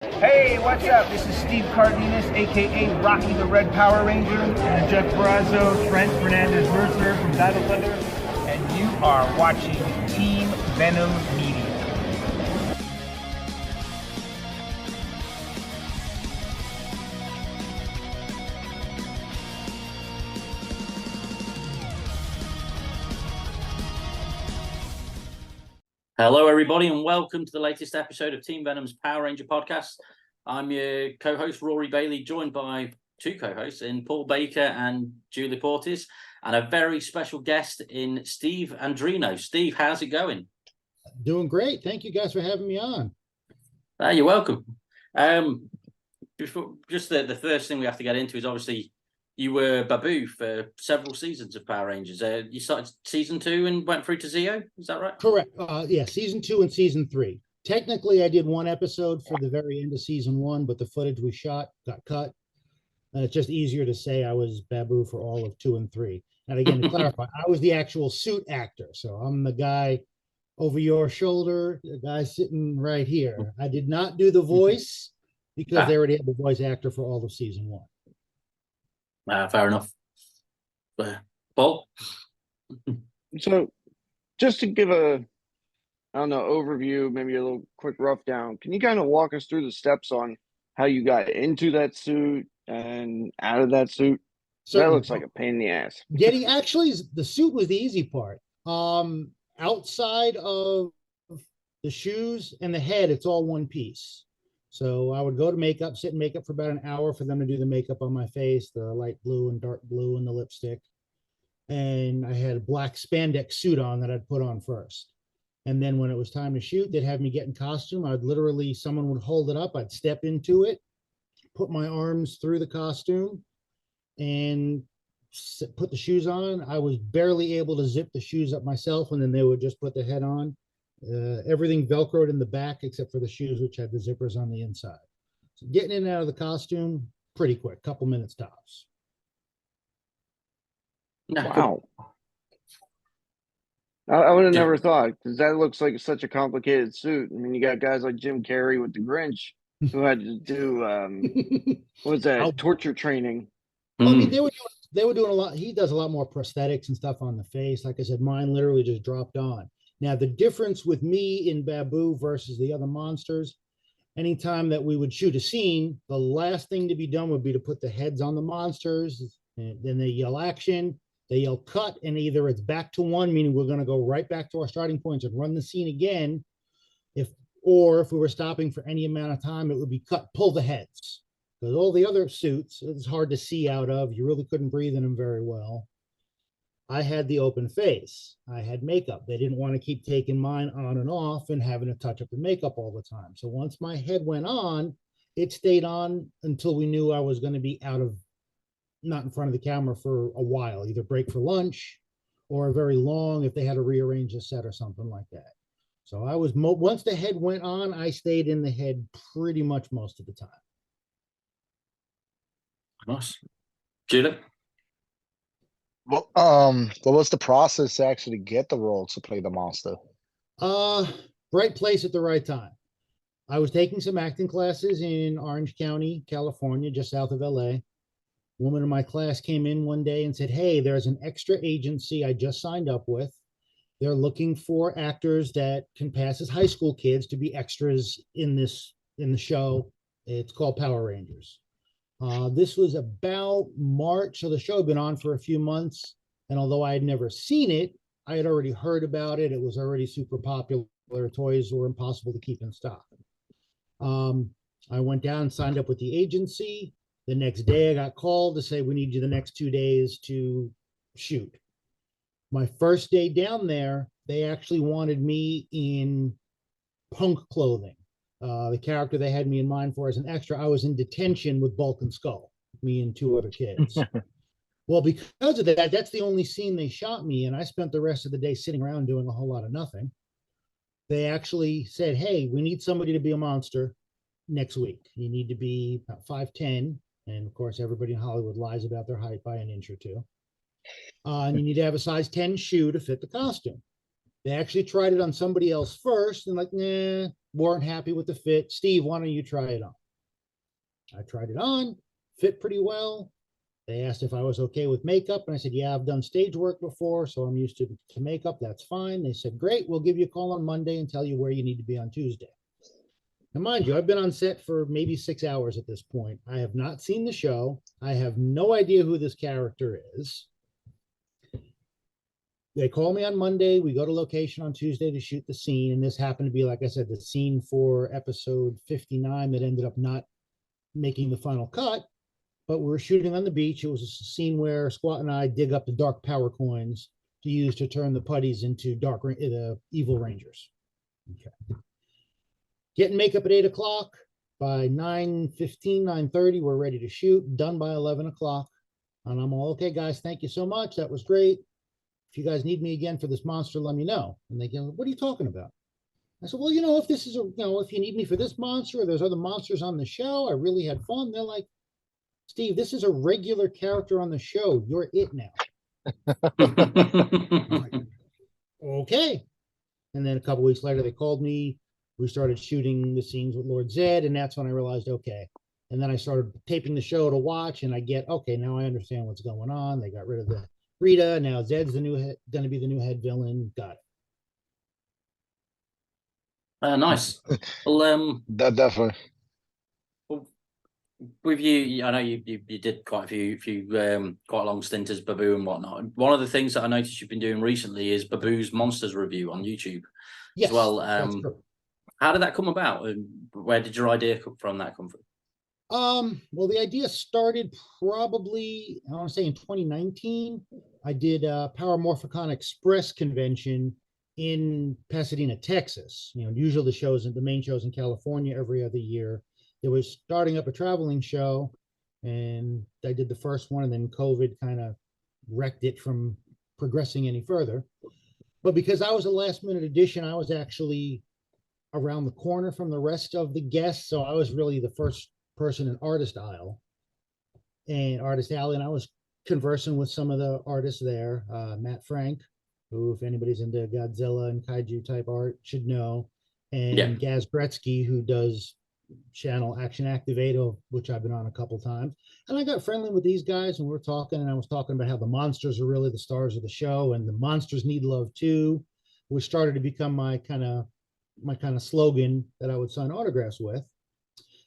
Hey, what's up? This is Steve Cardenas, aka Rocky the Red Power Ranger, And Jeff Barrazzo, Trent Fernandez-Mercer from Battle Thunder. and you are watching Team Venom Media. Hello, everybody, and welcome to the latest episode of Team Venom's Power Ranger podcast. I'm your co-host, Rory Bailey, joined by two co-hosts in Paul Baker and Julip, and a very special guest in Steve Andreno. Steve, how's it going? Doing great. Thank you guys for having me on. You're welcome. Before, just the first thing we have to get into is obviously you were Baboo for several seasons of Power Rangers. You started season 2 and went through to Zeo. Is that right? Correct. Yeah, season 2 and season 3. Technically, I did one episode for the very end of season 1, but the footage we shot got cut. And it's just easier to say I was Baboo for all of 2 and 3. And again, to clarify, I was the actual suit actor. So I'm the guy over your shoulder, the guy sitting right here. I did not do the voice because they already had the voice actor for all of season 1. Fair enough. Paul? So, just to give a, I don't know, overview, maybe a little quick rough down, can you kind of walk us through the steps on how you got into that suit and out of that suit? That looks like a pain in the ass. Actually, the suit was the easy part. Outside of the shoes and the head, it's all one piece. So I would go to makeup, sit in makeup for about an hour for them to do the makeup on my face, the light blue and dark blue and the lipstick. And I had a black spandex suit on that I'd put on first. And then when it was time to shoot, they'd have me get in costume. I'd literally, someone would hold it up. I'd step into it, put my arms through the costume and put the shoes on. I was barely able to zip the shoes up myself, and then they would just put the head on. Everything Velcroed in the back except for the shoes, which had the zippers on the inside. So getting in and out of the costume, pretty quick, couple minutes tops. Wow. I would have never thought, because that looks like such a complicated suit. I mean, you got guys like Jim Carrey with the Grinch who had to do, what was that, torture training. I mean, they were doing a lot. He does a lot more prosthetics and stuff on the face. Like I said, mine literally just dropped on. Now, the difference with me in Baboo versus the other monsters, anytime that we would shoot a scene, the last thing to be done would be to put the heads on the monsters. And then they yell action, they yell cut, and either it's back to 1, meaning we're going to go right back to our starting points and run the scene again. Or if we were stopping for any amount of time, it would be cut, pull the heads. Because all the other suits, it's hard to see out of. You really couldn't breathe in them very well. I had the open face. I had makeup. They didn't want to keep taking mine on and off and having to touch up the makeup all the time. So once my head went on, it stayed on until we knew I was going to be not in front of the camera for a while, either break for lunch or very long if they had to rearrange the set or something like that. So I was, once the head went on, I stayed in the head pretty much most of the time. Nice. Julip? Well, what was the process to actually get the role to play the monster? Right place at the right time. I was taking some acting classes in Orange County, California, just south of LA. A woman in my class came in one day and said, "Hey, there's an extra agency I just signed up with. They're looking for actors that can pass as high school kids to be extras in the show. It's called Power Rangers." This was about March, so the show had been on for a few months. And although I had never seen it, I had already heard about it. It was already super popular. Toys were impossible to keep in stock. I went down and signed up with the agency. The next day I got called to say, "We need you the next 2 days to shoot." My first day down there, they actually wanted me in punk clothing. The character they had me in mind for as an extra, I was in detention with Bulk and Skull, me and 2 other kids. Well, because of that, that's the only scene they shot me in. I spent the rest of the day sitting around doing a whole lot of nothing. They actually said, "Hey, we need somebody to be a monster next week. You need to be about 5'10". And of course, everybody in Hollywood lies about their height by an inch or two. And you need to have a size 10 shoe to fit the costume. They actually tried it on somebody else first and like, nah, weren't happy with the fit. Steve, why don't you try it on? I tried it on, fit pretty well. They asked if I was okay with makeup, and I said, yeah, I've done stage work before, so I'm used to makeup. That's fine. They said, great, we'll give you a call on Monday and tell you where you need to be on Tuesday. Now, mind you, I've been on set for maybe 6 hours at this point. I have not seen the show. I have no idea who this character is. They call me on Monday. We go to location on Tuesday to shoot the scene. And this happened to be, like I said, the scene for episode 59 that ended up not making the final cut. But we're shooting on the beach. It was a scene where Squat and I dig up the dark power coins to use to turn the putties into the evil Rangers. Okay. Getting makeup at 8 o'clock. By 9:15, 9:30, we're ready to shoot. Done by 11 o'clock. And I'm all, okay, guys, thank you so much. That was great. If you guys need me again for this monster, let me know. And they go, what are you talking about? I said, well, if this is if you need me for this monster or there's other monsters on the show, I really had fun. They're like, Steve, this is a regular character on the show. You're it now. Like, okay. And then a couple weeks later, they called me. We started shooting the scenes with Lord Zed, and that's when I realized, okay. And then I started taping the show to watch, and I get, okay, now I understand what's going on. They got rid of the Rita. Now Zed's going to be the new head villain. Got it. Nice. Well, That definitely. with you, I know you did quite a few quite a long stint as Baboo and whatnot. One of the things that I noticed you've been doing recently is Baboo's Monsters review on YouTube Yes, as well. that's true. How did that come about, and where did your idea come from? Well, the idea started probably, I want to say in 2019. I did a Power Morphicon Express convention in Pasadena, Texas. Usually the main shows in California every other year. It was starting up a traveling show, and I did the first one, and then COVID kind of wrecked it from progressing any further. But because I was a last minute addition, I was actually around the corner from the rest of the guests. So I was really the first person in Artist Alley, and I was conversing with some of the artists there. Matt Frank, who, if anybody's into Godzilla and kaiju type art, should know, and Gaz Gretzky, who does channel Action Activator, which I've been on a couple times. And I got friendly with these guys, and we're talking, and I was talking about how the monsters are really the stars of the show, and the monsters need love too, which started to become my kind of slogan that I would sign autographs with.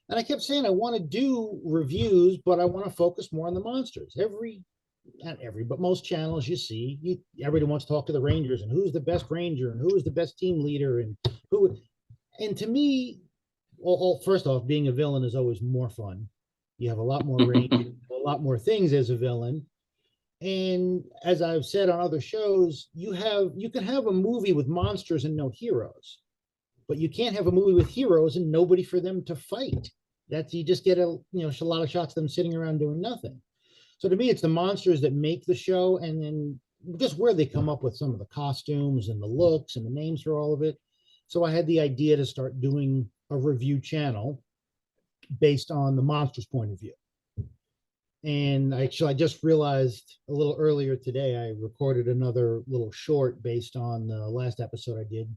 And I kept saying I want to do reviews, but I want to focus more on the monsters. But most channels you see, everybody wants to talk to the Rangers and who's the best Ranger and who is the best team leader and to me, first off, being a villain is always more fun. You have a lot more range, a lot more things as a villain. And as I've said on other shows, you can have a movie with monsters and no heroes. But you can't have a movie with heroes and nobody for them to fight. You just get a lot of shots of them sitting around doing nothing. So to me, it's the monsters that make the show, and then just where they come up with some of the costumes and the looks and the names for all of it. So I had the idea to start doing a review channel based on the monsters' point of view. And I just realized a little earlier today, I recorded another little short based on the last episode I did.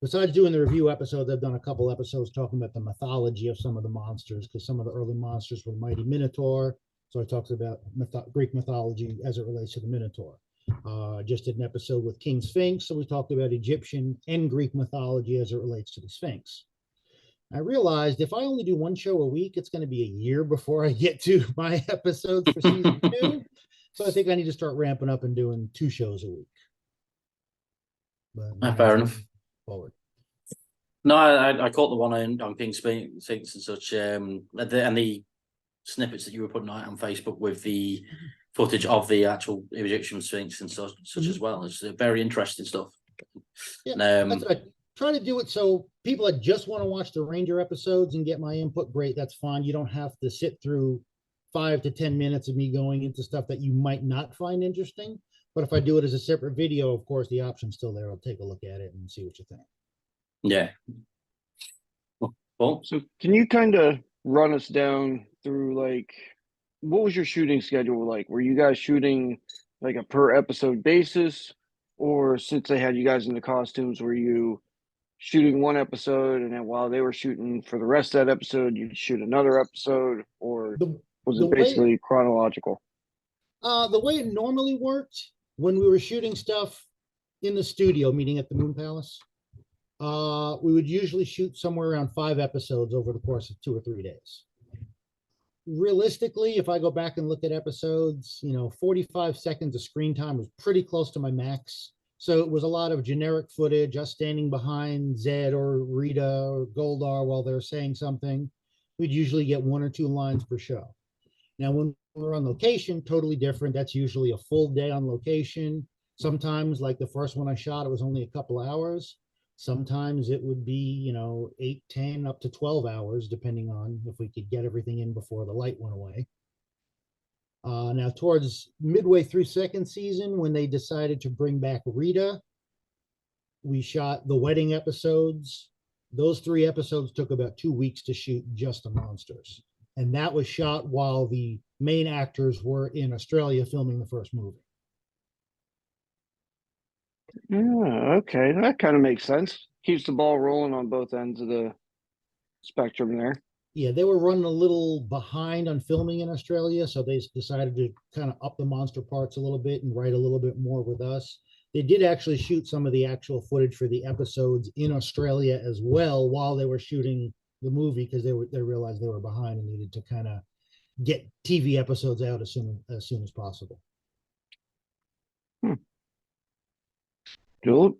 Besides doing the review episodes, I've done a couple episodes talking about the mythology of some of the monsters, because some of the early monsters were Mighty Minotaur. So I talked about Greek mythology as it relates to the Minotaur. Just did an episode with King Sphinx. So we talked about Egyptian and Greek mythology as it relates to the Sphinx. I realized if I only do one show a week, it's going to be a year before I get to my episodes for season 2. So I think I need to start ramping up and doing 2 shows a week. But fair enough. Forward. No, I caught the one on King Sphinx and such, and the snippets that you were putting out on Facebook with the footage of the actual Egyptian Sphinx and such as well. It's very interesting stuff. Yeah, that's what I try to do it so people that just want to watch the Ranger episodes and get my input, great, that's fine. You don't have to sit through 5 to 10 minutes of me going into stuff that you might not find interesting. But if I do it as a separate video, of course, the option's still there. I'll take a look at it and see what you think. Yeah. Well, So can you kind of run us down through, like, what was your shooting schedule like? Were you guys shooting like a per episode basis, or since they had you guys in the costumes, were you shooting one episode, and then while they were shooting for the rest of that episode, you'd shoot another episode, or was the it basically chronological? The way it normally worked when we were shooting stuff in the studio, meeting at the Moon Palace, we would usually shoot somewhere around 5 episodes over the course of 2 or 3 days. Realistically, if I go back and look at episodes, 45 seconds of screen time was pretty close to my max. So it was a lot of generic footage, us standing behind Zed or Rita or Goldar while they're saying something. We'd usually get 1 or 2 lines per show. Now, when we're on location, totally different. That's usually a full day on location. Sometimes, like the first one I shot, it was only a couple hours. Sometimes it would be, 8, 10, up to 12 hours, depending on if we could get everything in before the light went away. Now, towards midway through second season, when they decided to bring back Rita, we shot the wedding episodes. Those 3 episodes took about 2 weeks to shoot, just the monsters. And that was shot while the main actors were in Australia filming the first movie. Yeah, okay. That kind of makes sense. Keeps the ball rolling on both ends of the spectrum there. Yeah, they were running a little behind on filming in Australia, so they decided to kind of up the monster parts a little bit and write a little bit more with us. They did actually shoot some of the actual footage for the episodes in Australia as well while they were shooting the movie, because they realized they were behind and needed to kind of get TV episodes out as soon as possible. Julip?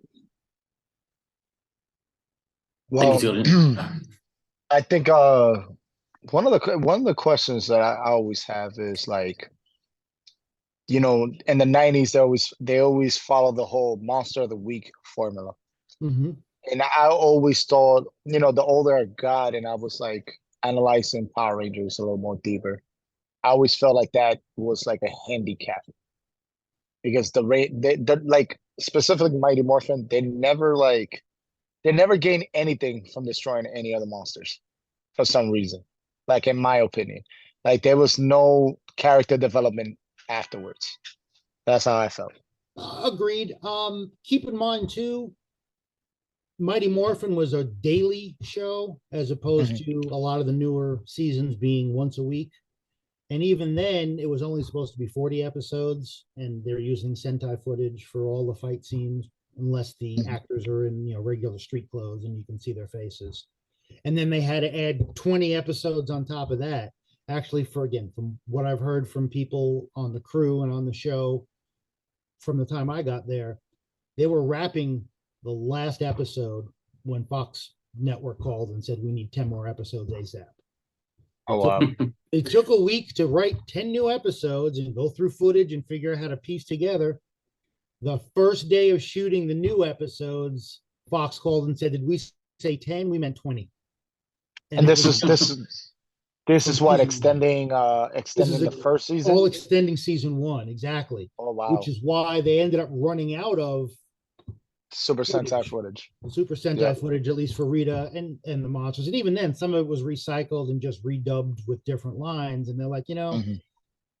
Well, Julian. I think one of the questions that I always have is like, in the 90s they always follow the whole Monster of the Week formula. Mm-hmm. And I always thought, the older I got and I was like analyzing Power Rangers a little more deeper, I always felt like that was like a handicap, because like specifically Mighty Morphin, they never gained anything from destroying any other monsters for some reason. Like, in my opinion, like there was no character development afterwards. That's how I felt. Agreed. Keep in mind too, Mighty Morphin was a daily show as opposed to a lot of the newer seasons being once a week. And even then, it was only supposed to be 40 episodes, and they're using Sentai footage for all the fight scenes, unless the actors are in regular street clothes and you can see their faces. And then they had to add 20 episodes on top of that. Actually, from what I've heard from people on the crew and on the show, from the time I got there, they were wrapping the last episode when Fox Network called and said, we need 10 more episodes ASAP. Oh, wow. It took a week to write 10 new episodes and go through footage and figure out how to piece together. The first day of shooting the new episodes, Fox called and said, did we say 10? We meant 20. And this is what extending the first season? All extending season 1, exactly. Oh, wow. Which is why they ended up running out of Super Sentai footage. The Super Sentai footage, at least for Rita and the monsters. And even then, some of it was recycled and just redubbed with different lines. And they're like,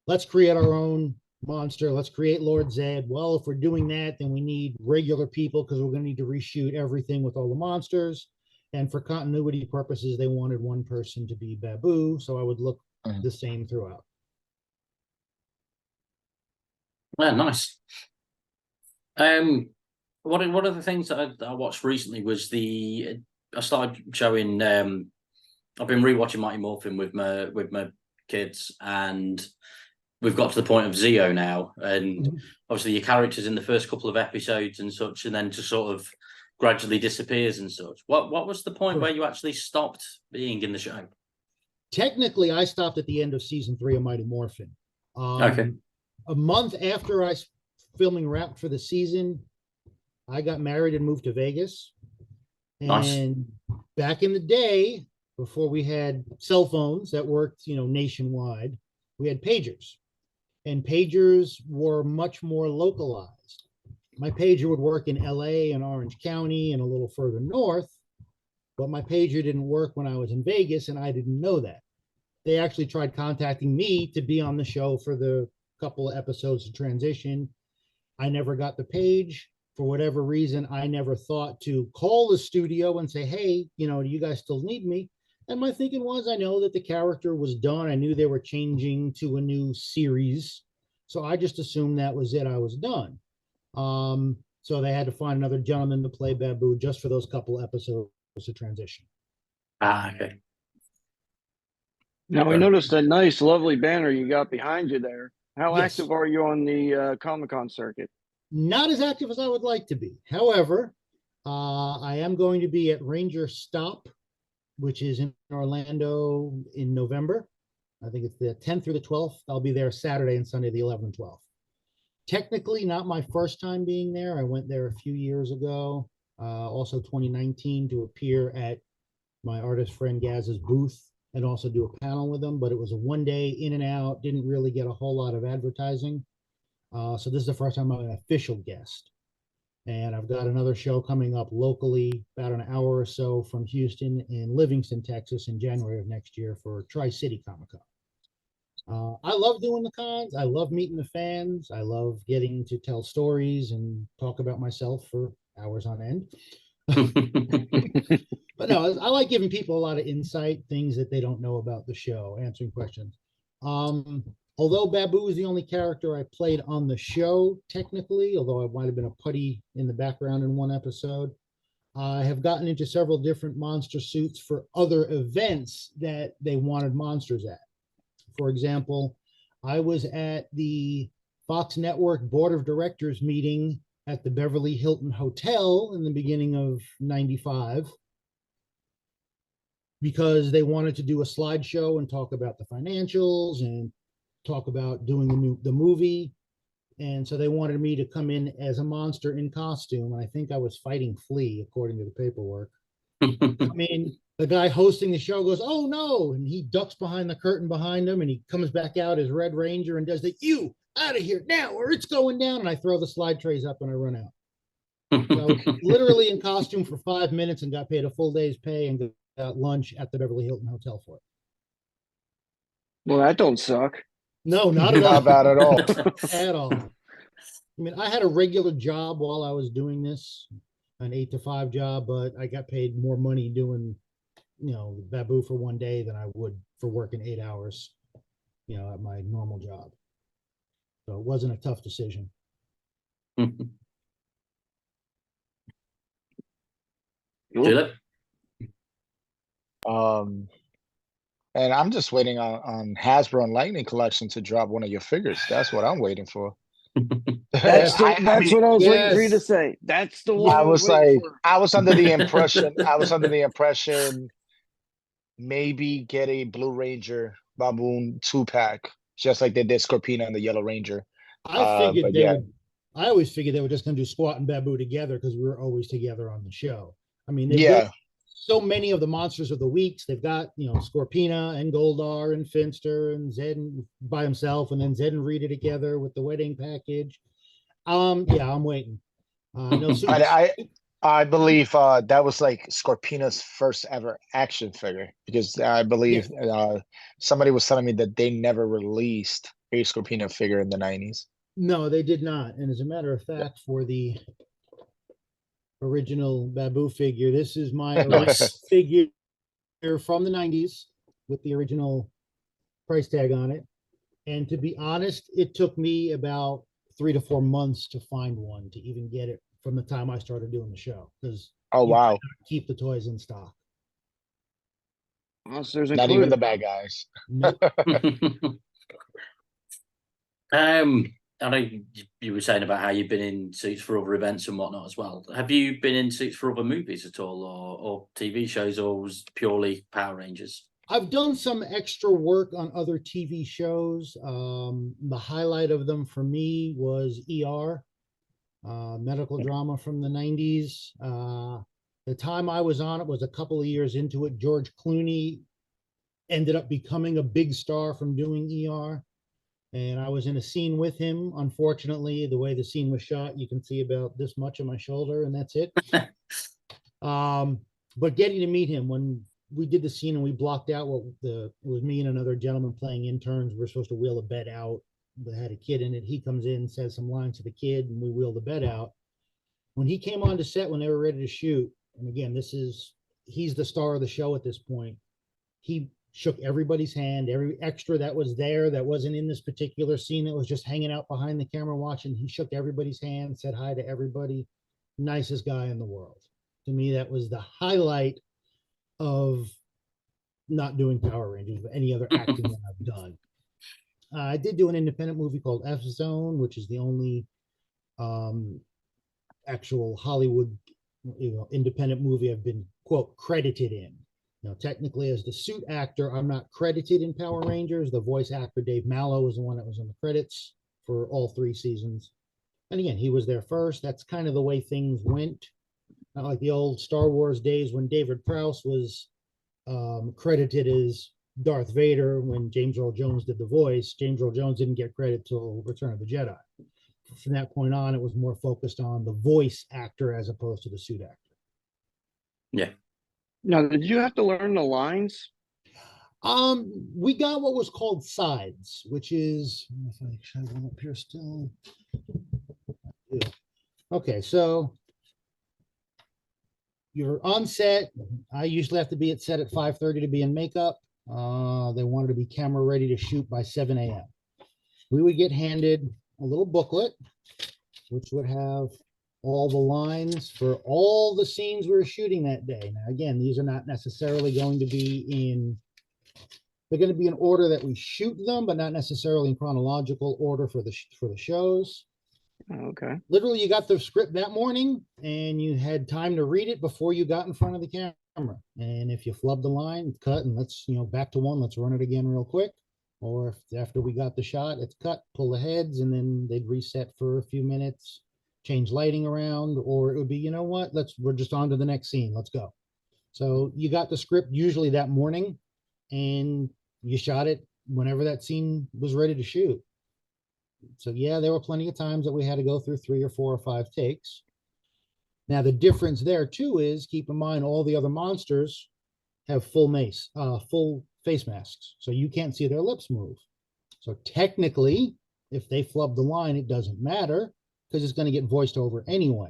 let's create our own monster. Let's create Lord Zed. Well, if we're doing that, then we need regular people because we're going to need to reshoot everything with all the monsters. And for continuity purposes, they wanted one person to be Baboo. So I would look the same throughout. Yeah, nice. One of the things that I watched recently was I started showing. I've been rewatching Mighty Morphin with my kids, and we've got to the point of Zeo now. And obviously, your characters in the first couple of episodes and such, and then just sort of gradually disappears and such. What was the point where you actually stopped being in the show? Technically, I stopped at the end of season 3 of Mighty Morphin. Okay. A month after I filming wrapped for the season, I got married and moved to Vegas. And back in the day, before we had cell phones that worked, nationwide, we had pagers. And pagers were much more localized. My pager would work in LA and Orange County and a little further north, but my pager didn't work when I was in Vegas, and I didn't know that. They actually tried contacting me to be on the show for the couple of episodes of transition. I never got the page. for whatever reason, I never thought to call the studio and say, hey, do you guys still need me? And my thinking was, I know that the character was done. I knew they were changing to a new series. So I just assumed that was it. I was done. So they had to find another gentleman to play Baboo just for those couple episodes to transition. Okay. Now, I noticed a nice, lovely banner you got behind you there. How Yes. active are you on the Comic-Con circuit? Not as active as I would like to be. However, I am going to be at Ranger Stop, which is in Orlando in November. I think it's the 10th through the 12th. I'll be there Saturday and Sunday, the 11th and 12th. Technically, not my first time being there. I went there a few years ago, also 2019, to appear at my artist friend Gaz's booth and also do a panel with them. But it was a one-day in and out, didn't really get a whole lot of advertising. So this is the first time I'm an official guest. And I've got another show coming up locally, about an hour or so from Houston, in Livingston, Texas, in January of next year for Tri-City Comic-Con. I love doing the cons. I love meeting the fans. I love getting to tell stories and talk about myself for hours on end. But no, I like giving people a lot of insight, things that they don't know about the show, answering questions. Although Baboo is the only character I played on the show, technically, although I might have been a putty in the background in one episode, I have gotten into several different monster suits for other events that they wanted monsters at. For example, I was at the Fox Network Board of Directors meeting at the Beverly Hilton Hotel in the beginning of '95 because they wanted to do a slideshow and talk about the financials and talk about doing the movie. And so they wanted me to come in as a monster in costume. And I think I was fighting Flea, according to the paperwork. I mean, the guy hosting the show goes, "Oh no," and he ducks behind the curtain behind him, and he comes back out as Red Ranger and does the "you out of here now or it's going down," and I throw the slide trays up and I run out. So literally in costume for 5 minutes and got paid a full day's pay and got lunch at the Beverly Hilton Hotel for it. Well, that don't suck. No, not at all. Not bad at all. At all. I mean, I had a regular job while I was doing this, an 8 to 5 job, but I got paid more money doing, Baboo for one day than I would for working 8 hours, at my normal job. So it wasn't a tough decision. Julip? And I'm just waiting on Hasbro and Lightning Collection to drop one of your figures. That's what I'm waiting for. That's what I was waiting for you to yes. say. That's the one. I was under the impression maybe get a Blue Ranger Baboon 2-pack, just like they did Scorpina and the Yellow Ranger. I always figured they were just going to do Squat and Baboo together because we were always together on the show. I mean, so many of the monsters of the weeks. They've got, Scorpina and Goldar and Finster and Zed by himself, and then Zed and Rita together with the wedding package. Yeah, I'm waiting. No, I believe that was like Scorpina's first ever action figure, because I believe somebody was telling me that they never released a Scorpina figure in the 90s. No, they did not. And as a matter of fact, for the original Baboo figure, this is my figure from the 90s with the original price tag on it. And to be honest, it took me about 3 to 4 months to find one, to even get it from the time I started doing the show, because wow, keep the toys in stock. Monsters not even the bad guys. Nope. I know you were saying about how you've been in suits for other events and whatnot as well. Have you been in suits for other movies at all, or TV shows, or was it purely Power Rangers? I've done some extra work on other TV shows. The highlight of them for me was ER, medical drama from the 90s. The time I was on it was a couple of years into it. George Clooney ended up becoming a big star from doing ER. And I was in a scene with him. Unfortunately, the way the scene was shot, you can see about this much of my shoulder, and that's it. But getting to meet him, when we did the scene and we blocked out it was me and another gentleman playing interns. We're supposed to wheel a bed out that had a kid in it. He comes in, says some lines to the kid, and we wheel the bed out. When he came onto set, when they were ready to shoot, and again, he's the star of the show at this point. He shook everybody's hand, every extra that was there that wasn't in this particular scene that was just hanging out behind the camera watching. He shook everybody's hand, said hi to everybody. Nicest guy in the world. To me, that was the highlight of not doing Power Rangers, but any other acting that I've done. I did do an independent movie called F Zone, which is the only actual Hollywood, independent movie I've been, quote, credited in. Now, technically, as the suit actor, I'm not credited in Power Rangers. The voice actor, Dave Mallow, was the one that was in the credits for all 3 seasons. And again, he was there first. That's kind of the way things went. Not like the old Star Wars days when David Prowse was credited as Darth Vader when James Earl Jones did the voice. James Earl Jones didn't get credit till Return of the Jedi. From that point on, it was more focused on the voice actor as opposed to the suit actor. Yeah. Now, did you have to learn the lines? We got what was called sides, which is, if I have one up here still. Yeah. Okay, so you're on set. I usually have to be at set at 5:30 to be in makeup. They wanted to be camera ready to shoot by 7 a.m. We would get handed a little booklet, which would have all the lines for all the scenes we were shooting that day. Now, again, these are not necessarily going to be they're going to be in order that we shoot them, but not necessarily in chronological order for the shows. Okay. Literally, you got the script that morning and you had time to read it before you got in front of the camera. And if you flubbed the line, cut, and let's, back to one, let's run it again real quick. Or if after we got the shot, it's cut, pull the heads, and then they'd reset for a few minutes, change lighting around, or it would be, you know what, we're just on to the next scene. Let's go. So you got the script usually that morning and you shot it whenever that scene was ready to shoot. So yeah, there were plenty of times that we had to go through 3 or 4 or 5 takes. Now the difference there too is, keep in mind, all the other monsters have full face masks, so you can't see their lips move. So technically, if they flub the line, it doesn't matter because it's going to get voiced over anyway.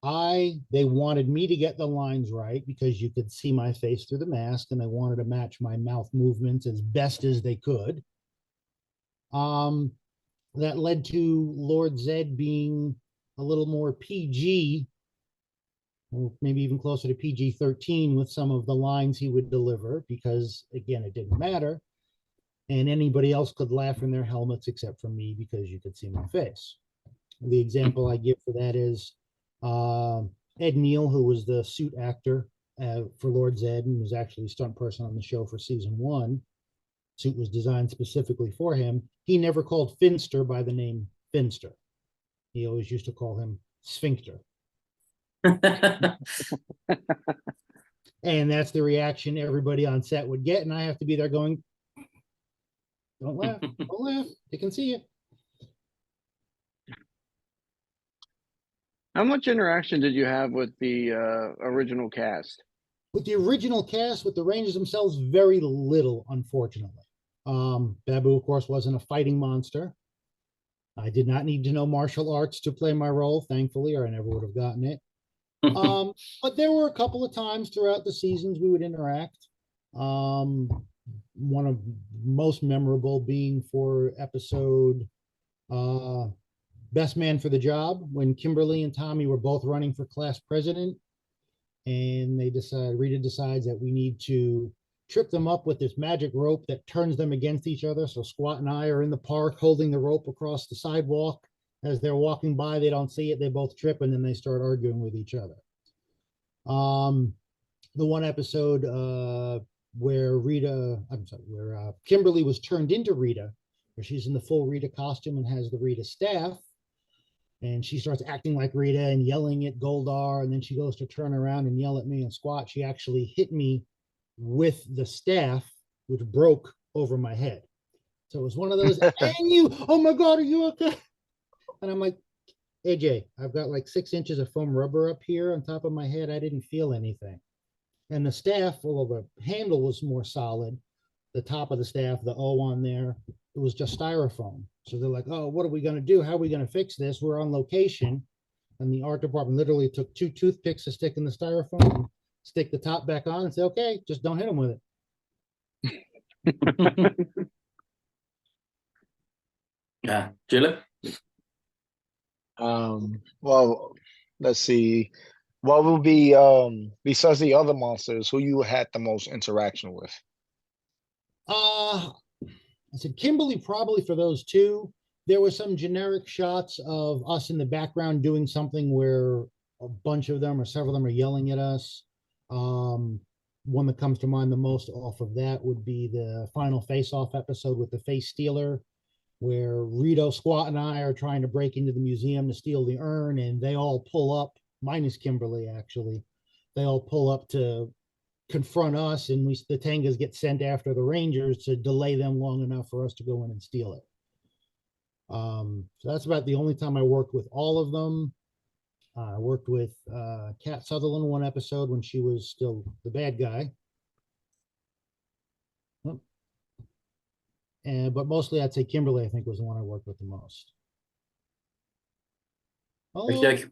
They wanted me to get the lines right because you could see my face through the mask, and they wanted to match my mouth movements as best as they could. That led to Lord Zed being a little more PG, or maybe even closer to PG-13 with some of the lines he would deliver, because again, it didn't matter. And anybody else could laugh in their helmets except for me because you could see my face. The example I give for that is Ed Neal, who was the suit actor for Lord Zed and was actually a stunt person on the show for season 1. Suit was designed specifically for him. He never called Finster by the name Finster. He always used to call him Sphincter. And that's the reaction everybody on set would get. And I have to be there going, don't laugh, don't laugh. They can see it. How much interaction did you have with the original cast? With the original cast, with the Rangers themselves, very little, unfortunately. Baboo, of course, wasn't a fighting monster. I did not need to know martial arts to play my role, thankfully, or I never would have gotten it. But there were a couple of times throughout the seasons we would interact. One of most memorable being for episode Best Man for the Job, when Kimberly and Tommy were both running for class president, and Rita decides that we need to trip them up with this magic rope that turns them against each other. So Squat and I are in the park holding the rope across the sidewalk. As they're walking by, they don't see it. They both trip, and then they start arguing with each other. The one episode where Kimberly was turned into Rita, where she's in the full Rita costume and has the Rita staff, and she starts acting like Rita and yelling at Goldar, and then she goes to turn around and yell at me and Squat. She actually hit me with the staff, which broke over my head. So it was one of those, and oh my God, are you okay? And I'm like, AJ, I've got like 6 inches of foam rubber up here on top of my head. I didn't feel anything. And the staff, although the handle was more solid, the top of the staff, the O on there, it was just styrofoam. So they're like, oh, what are we going to do? How are we going to fix this? We're on location. And the art department literally took 2 toothpicks to stick in the styrofoam, and stick the top back on, and say, "Okay, just don't hit them with it." Yeah, Julip? Well, let's see. What will be besides the other monsters, who you had the most interaction with? I said Kimberly probably for those two. There were some generic shots of us in the background doing something where a bunch of them or several of them are yelling at us. One that comes to mind the most off of that would be the final face-off episode with the face stealer, where Rito, Squat, and I are trying to break into the museum to steal the urn, and they all pull up, minus Kimberly, actually. They all pull up to confront us, and the Tangas get sent after the Rangers to delay them long enough for us to go in and steal it. So that's about the only time I worked with all of them. I worked with Kat Sutherland one episode when she was still the bad guy. But mostly I'd say Kimberly, I think, was the one I worked with the most. Okay.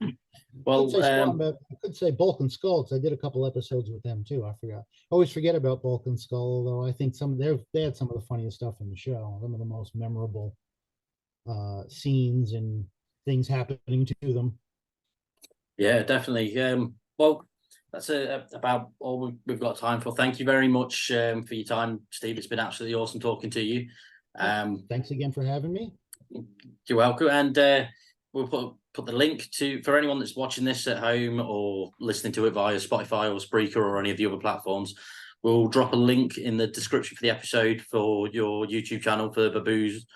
Well, I could say Bulk and Skull, because I did a couple episodes with them too. I forgot. Always forget about Bulk and Skull, though. I think they had some of the funniest stuff in the show. Some of the most memorable scenes and things happening to them. yeah, definitely. Well, that's about all we've got time for. Thank you very much for your time, Steve. It's been absolutely awesome talking to you. Thanks again for having me. You're welcome. And we'll put the link for anyone that's watching this at home or listening to it via Spotify or Spreaker or any of the other platforms. We'll drop a link in the description for the episode for your YouTube channel for Baboo's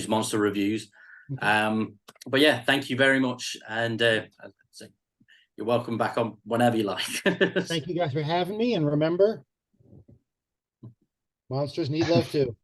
Monster Reviews. Okay. But yeah, thank you very much. And you're welcome back on whenever you like. Thank you guys for having me. And remember, monsters need love too.